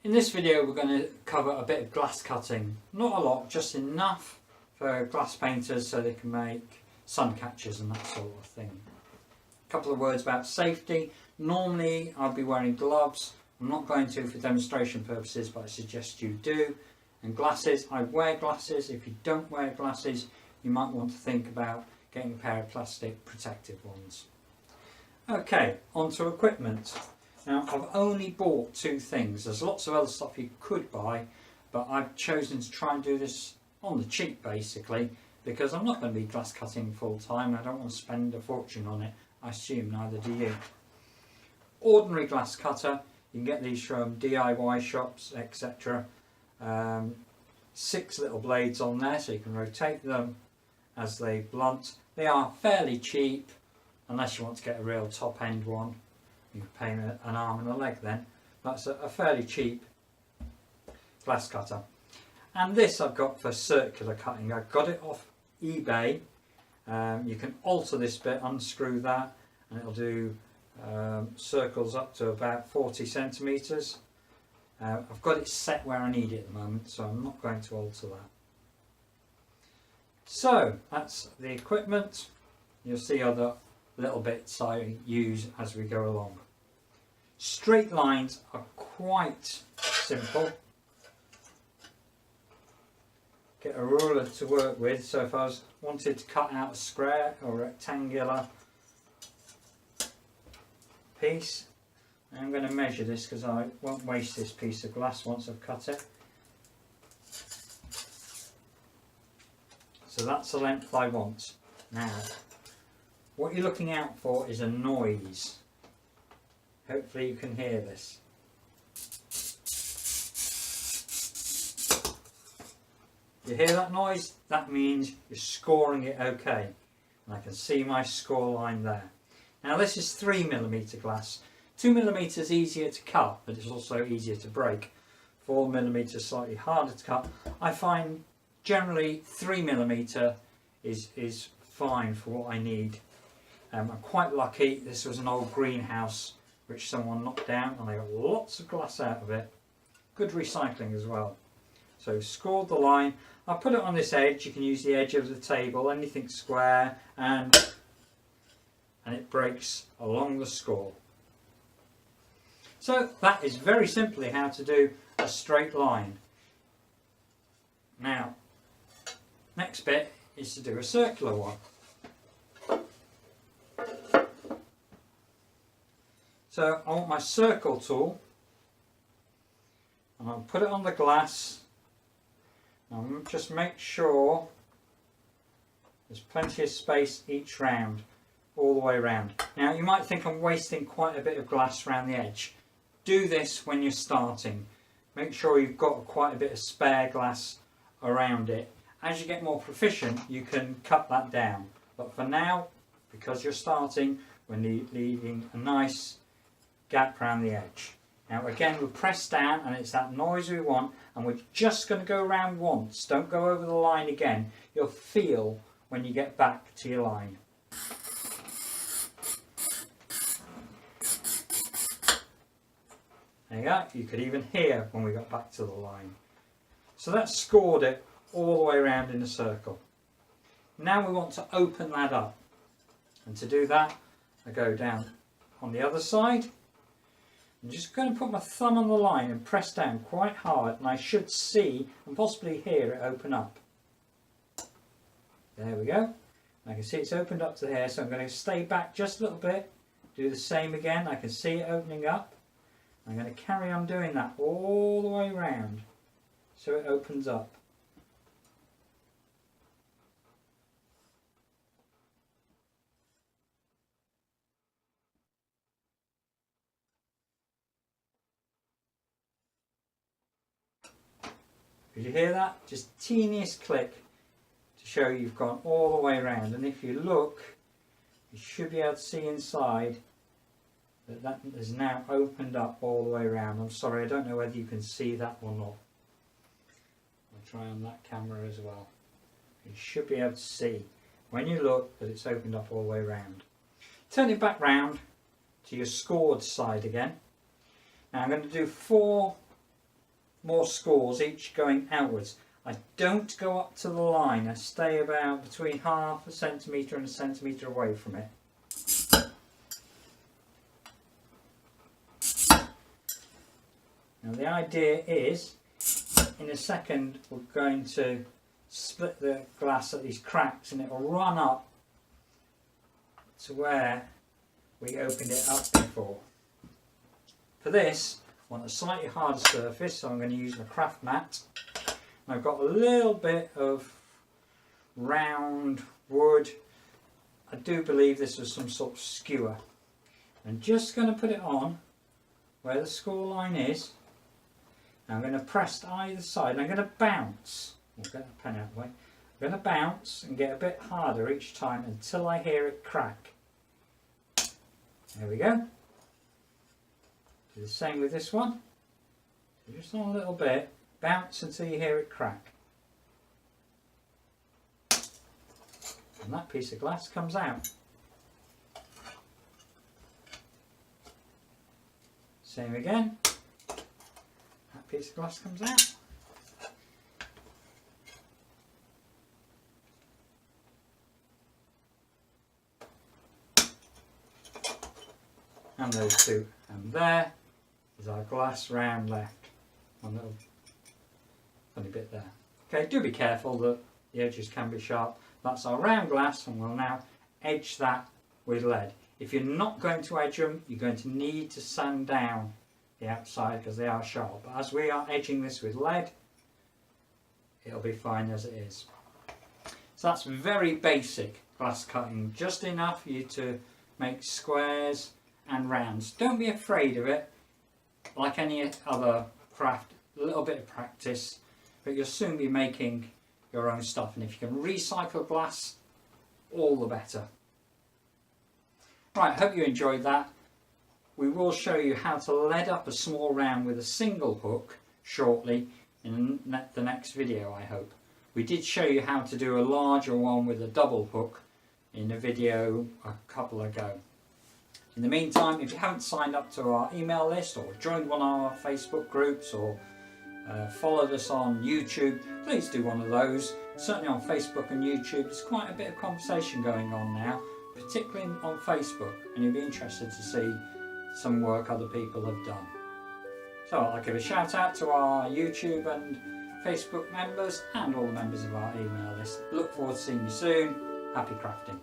In this video we're going to cover a bit of glass cutting. Not a lot, just enough for glass painters so they can make sun catchers and that sort of thing. A couple of words about safety. Normally I'll be wearing gloves. I'm not going to for demonstration purposes, but I suggest you do. And glasses, I wear glasses. If you don't wear glasses, you might want to think about getting a pair of plastic protective ones. Okay, on to equipment. Now I've only bought two things. There's lots of other stuff you could buy, but I've chosen to try and do this on the cheap basically, because I'm not going to be glass cutting full time. I don't want to spend a fortune on it. I assume neither do you. Ordinary glass cutter, you can get these from DIY shops, etc. 6 little blades on there, so you can rotate them as they blunt. They are fairly cheap, unless you want to get a real top end one. You can pay an arm and a leg then. That's a fairly cheap glass cutter. And this I've got for circular cutting. I got it off eBay. You can alter this bit, unscrew that, and it'll do circles up to about 40 centimetres. I've got it set where I need it at the moment, so I'm not going to alter that. So that's the equipment. You'll see other little bits I use as we go along. Straight lines are quite simple. Get a ruler to work with, so if I wanted to cut out a square or rectangular piece, I'm going to measure this because I won't waste this piece of glass once I've cut it. So that's the length I want. Now, what you're looking out for is a noise. Hopefully you can hear this. You hear that noise? That means you're scoring it okay. And I can see my score line there. Now this is 3mm glass. 2mm is easier to cut, but it's also easier to break. 4mm is slightly harder to cut. I find generally 3mm is fine for what I need. I'm quite lucky. This was an old greenhouse which someone knocked down and I got lots of glass out of it. Good recycling as well. So scored the line. I'll put it on this edge. You can use the edge of the table, anything square, and it breaks along the score. So that is very simply how to do a straight line. Now, next bit is to do a circular one. So I want my circle tool, and I'll put it on the glass. And just make sure there's plenty of space each round, all the way around. Now you might think I'm wasting quite a bit of glass around the edge. Do this when you're starting. Make sure you've got quite a bit of spare glass around it. As you get more proficient, you can cut that down. But for now, because you're starting, we're leaving a nice gap around the edge. Now again, we'll press down and it's that noise we want, and we're just going to go around once. Don't go over the line again. You'll feel when you get back to your line. There you go. You could even hear when we got back to the line. So that scored it all the way around in a circle. Now we want to open that up. And to do that, I go down on the other side. I'm just going to put my thumb on the line and press down quite hard, and I should see and possibly hear it open up. There we go. I can see it's opened up to here, so I'm going to stay back just a little bit. Do the same again. I can see it opening up. I'm going to carry on doing that all the way around so it opens up. Did you hear that? Just teeniest click to show you've gone all the way around. And if you look, you should be able to see inside that is now opened up all the way around. I'm sorry, I don't know whether you can see that or not. I'll try on that camera as well. You should be able to see when you look that it's opened up all the way around. Turn it back round to your scored side again. Now I'm going to do 4 more scores, each going outwards. I don't go up to the line, I stay about between half a centimetre and a centimetre away from it. Now the idea is, in a second we're going to split the glass at these cracks and it will run up to where we opened it up before. For this, I want a slightly harder surface, so I'm going to use my craft mat. And I've got a little bit of round wood. I do believe this was some sort of skewer. I'm just going to put it on where the score line is. I'm going to press either side and I'm going to bounce. I'll get the pen out of the way. I'm going to bounce and get a bit harder each time until I hear it crack. There we go. Do the same with this one. Just on a little bit, bounce until you hear it crack. And that piece of glass comes out. Same again. That piece of glass comes out. And those two. And there is our glass round left. One little funny bit there. Okay, do be careful that the edges can be sharp. That's our round glass, and we'll now edge that with lead. If you're not going to edge them, you're going to need to sand down the outside because they are sharp. But as we are edging this with lead, it'll be fine as it is. So that's very basic glass cutting, just enough for you to make squares and rounds. Don't be afraid of it. Like any other craft, a little bit of practice, but you'll soon be making your own stuff, and if you can recycle glass, all the better. Right, hope you enjoyed that. We will show you how to lead up a small round with a single hook shortly in the next video, I hope. We did show you how to do a larger one with a double hook in a video a couple ago. In the meantime, if you haven't signed up to our email list or joined one of our Facebook groups or followed us on YouTube, please do one of those. Certainly on Facebook and YouTube, there's quite a bit of conversation going on now, particularly on Facebook, and you'll be interested to see some work other people have done. So I'll give a shout out to our YouTube and Facebook members and all the members of our email list. Look forward to seeing you soon. Happy crafting.